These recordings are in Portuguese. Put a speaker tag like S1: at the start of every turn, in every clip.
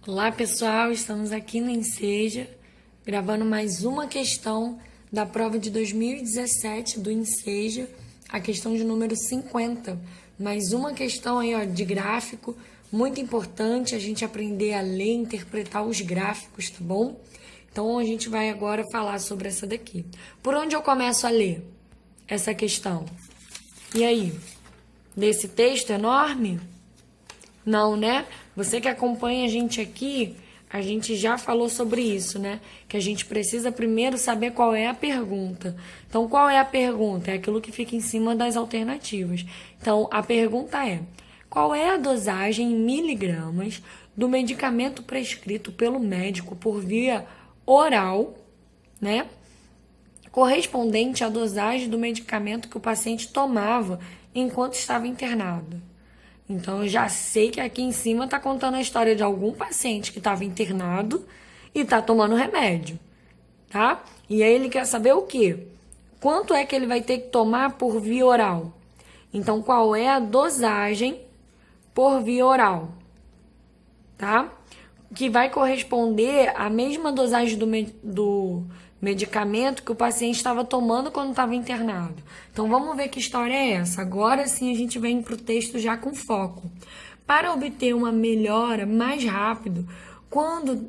S1: Olá pessoal, estamos aqui no Enseja, gravando mais uma questão da prova de 2017 do Enseja, a questão de número 50. Mais uma questão aí, ó, de gráfico, muito importante a gente aprender a ler e interpretar os gráficos, tá bom? Então a gente vai agora falar sobre essa daqui. Por onde eu começo a ler essa questão? E aí? Desse texto enorme? Não, né? Você que acompanha a gente aqui, a gente já falou sobre isso, né? Que a gente precisa primeiro saber qual é a pergunta. Então, qual é a pergunta? É aquilo que fica em cima das alternativas. Então, a pergunta é: qual é a dosagem em miligramas do medicamento prescrito pelo médico por via oral, né? Correspondente à dosagem do medicamento que o paciente tomava enquanto estava internado? Então, eu já sei que aqui em cima está contando a história de algum paciente que estava internado e está tomando remédio, tá? E aí ele quer saber o quê? Quanto é que ele vai ter que tomar por via oral? Então, qual é a dosagem por via oral, tá? Que vai corresponder à mesma dosagem do medicamento que o paciente estava tomando quando estava internado. Então, vamos ver que história é essa. Agora sim a gente vem para o texto já com foco. Para obter uma melhora mais rápido, quando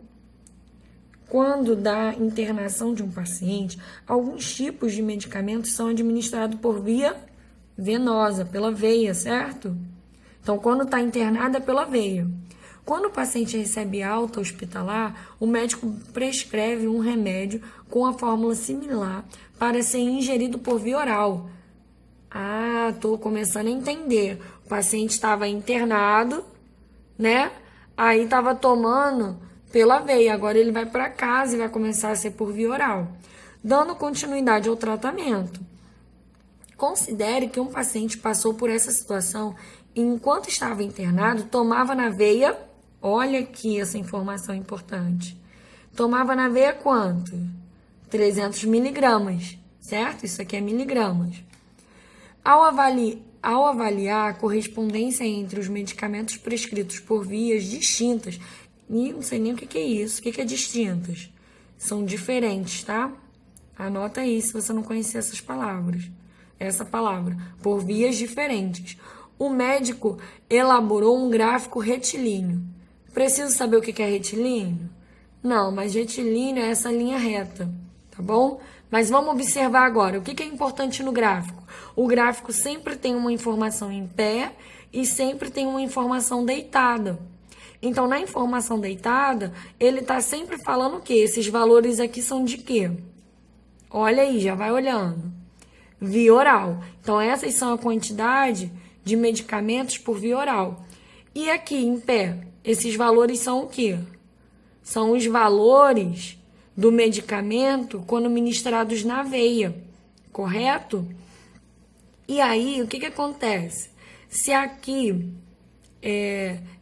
S1: da internação de um paciente, alguns tipos de medicamentos são administrados por via venosa, pela veia, certo? Então, quando está internado é pela veia. Quando o paciente recebe alta hospitalar, o médico prescreve um remédio com a fórmula similar para ser ingerido por via oral. Ah, estou começando a entender. O paciente estava internado, né? Aí estava tomando pela veia. Agora ele vai para casa e vai começar a ser por via oral. Dando continuidade ao tratamento. Considere que um paciente passou por essa situação e, enquanto estava internado, tomava na veia. Olha aqui essa informação importante. Tomava na veia quanto? 300 miligramas, certo? Isso aqui é miligramas. Ao avaliar a correspondência entre os medicamentos prescritos por vias distintas, e não sei nem o que é isso, o que é distintas? São diferentes, tá? Anota aí se você não conhecer essas palavras. Essa palavra, por vias diferentes. O médico elaborou um gráfico retilíneo. Preciso saber o que é retilíneo? Não, mas retilíneo é essa linha reta, tá bom? Mas vamos observar agora, o que é importante no gráfico? O gráfico sempre tem uma informação em pé e sempre tem uma informação deitada. Então, na informação deitada, ele está sempre falando o quê? Esses valores aqui são de quê? Olha aí, já vai olhando. Via oral. Então, essas são a quantidade de medicamentos por via oral. E aqui, em pé, esses valores são o quê? São os valores do medicamento quando ministrados na veia, correto? E aí, o que acontece? Se aqui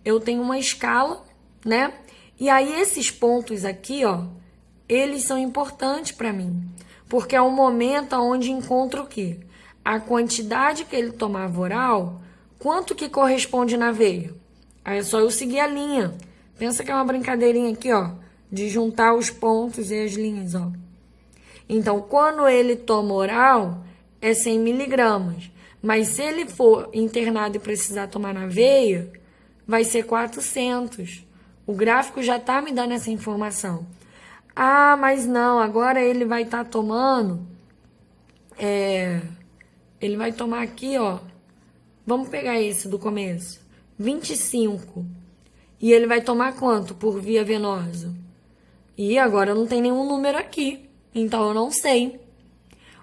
S1: eu tenho uma escala, né? E aí, esses pontos aqui, ó, eles são importantes para mim, porque é o momento onde encontro o quê? A quantidade que ele tomava oral, quanto que corresponde na veia? Aí é só eu seguir a linha. Pensa que é uma brincadeirinha aqui, ó, de juntar os pontos e as linhas, ó. Então, quando ele toma oral, é 100 miligramas. Mas se ele for internado e precisar tomar na veia, vai ser 400. O gráfico já tá me dando essa informação. Ah, mas não, agora ele vai estar tomando... Ele vai tomar aqui, ó. Vamos pegar esse do começo. 25. E ele vai tomar quanto por via venosa? E agora não tem nenhum número aqui. Então eu não sei.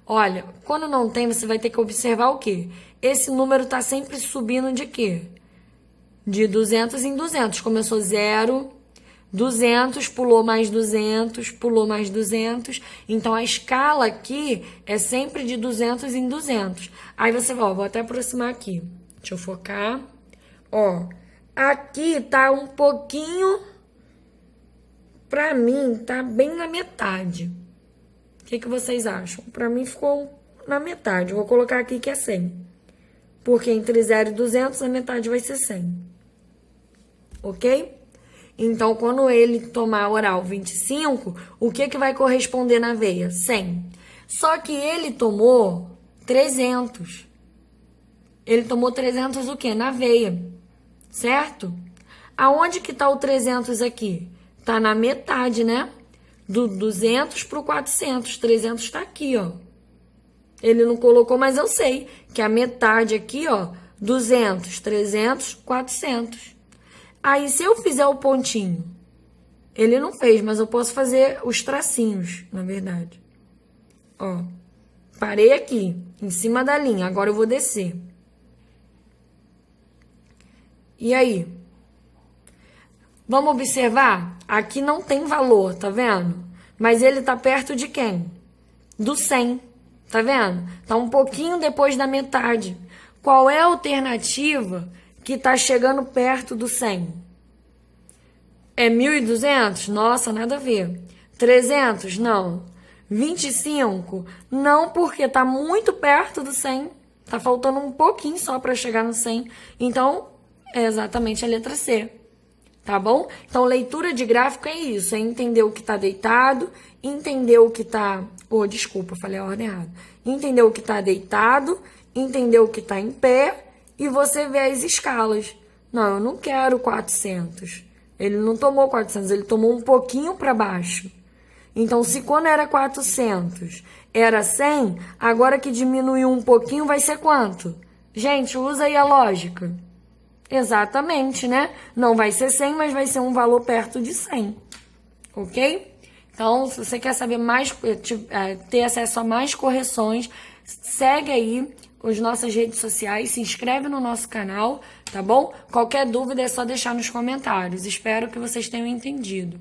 S1: Olha, quando não tem, você vai ter que observar o quê? Esse número está sempre subindo de quê? De 200 em 200. Começou 0, 200, pulou mais 200, pulou mais 200. Então, a escala aqui é sempre de 200 em 200. Aí você vai, ó, vou até aproximar aqui. Deixa eu focar. Ó, aqui tá um pouquinho, pra mim, tá bem na metade. O que vocês acham? Pra mim ficou na metade. Eu vou colocar aqui que é 100. Porque entre 0 e 200, a metade vai ser 100. Ok? Então, quando ele tomar oral 25, o que vai corresponder na veia? 100. Só que ele tomou 300. Ele tomou 300 o quê? Na veia, certo? Aonde que tá o 300 aqui? Tá na metade, né? Do 200 pro 400. 300 tá aqui, ó. Ele não colocou, mas eu sei que a metade aqui, ó, 200, 300, 400. Aí, se eu fizer o pontinho, ele não fez, mas eu posso fazer os tracinhos, na verdade. Ó, parei aqui, em cima da linha, agora eu vou descer. E aí? Vamos observar? Aqui não tem valor, tá vendo? Mas ele tá perto de quem? Do 100, tá vendo? Tá um pouquinho depois da metade. Qual é a alternativa que tá chegando perto do 100? É 1.200? Nossa, nada a ver. 300? Não. 25? Não, porque tá muito perto do 100. Tá faltando um pouquinho só para chegar no 100. Então, é exatamente a letra C. Tá bom? Então, leitura de gráfico é isso. É entender o que tá deitado, entender o que tá... Oh, desculpa, falei a ordem errada. Entender o que tá deitado, entender o que tá em pé e você vê as escalas. Não, eu não quero 400. Ele não tomou 400, ele tomou um pouquinho para baixo. Então, se quando era 400 era 100, agora que diminuiu um pouquinho vai ser quanto? Gente, usa aí a lógica. Exatamente, né? Não vai ser 100, mas vai ser um valor perto de 100. Ok? Então, se você quer saber mais, ter acesso a mais correções, segue aí as nossas redes sociais, se inscreve no nosso canal, tá bom? Qualquer dúvida é só deixar nos comentários. Espero que vocês tenham entendido.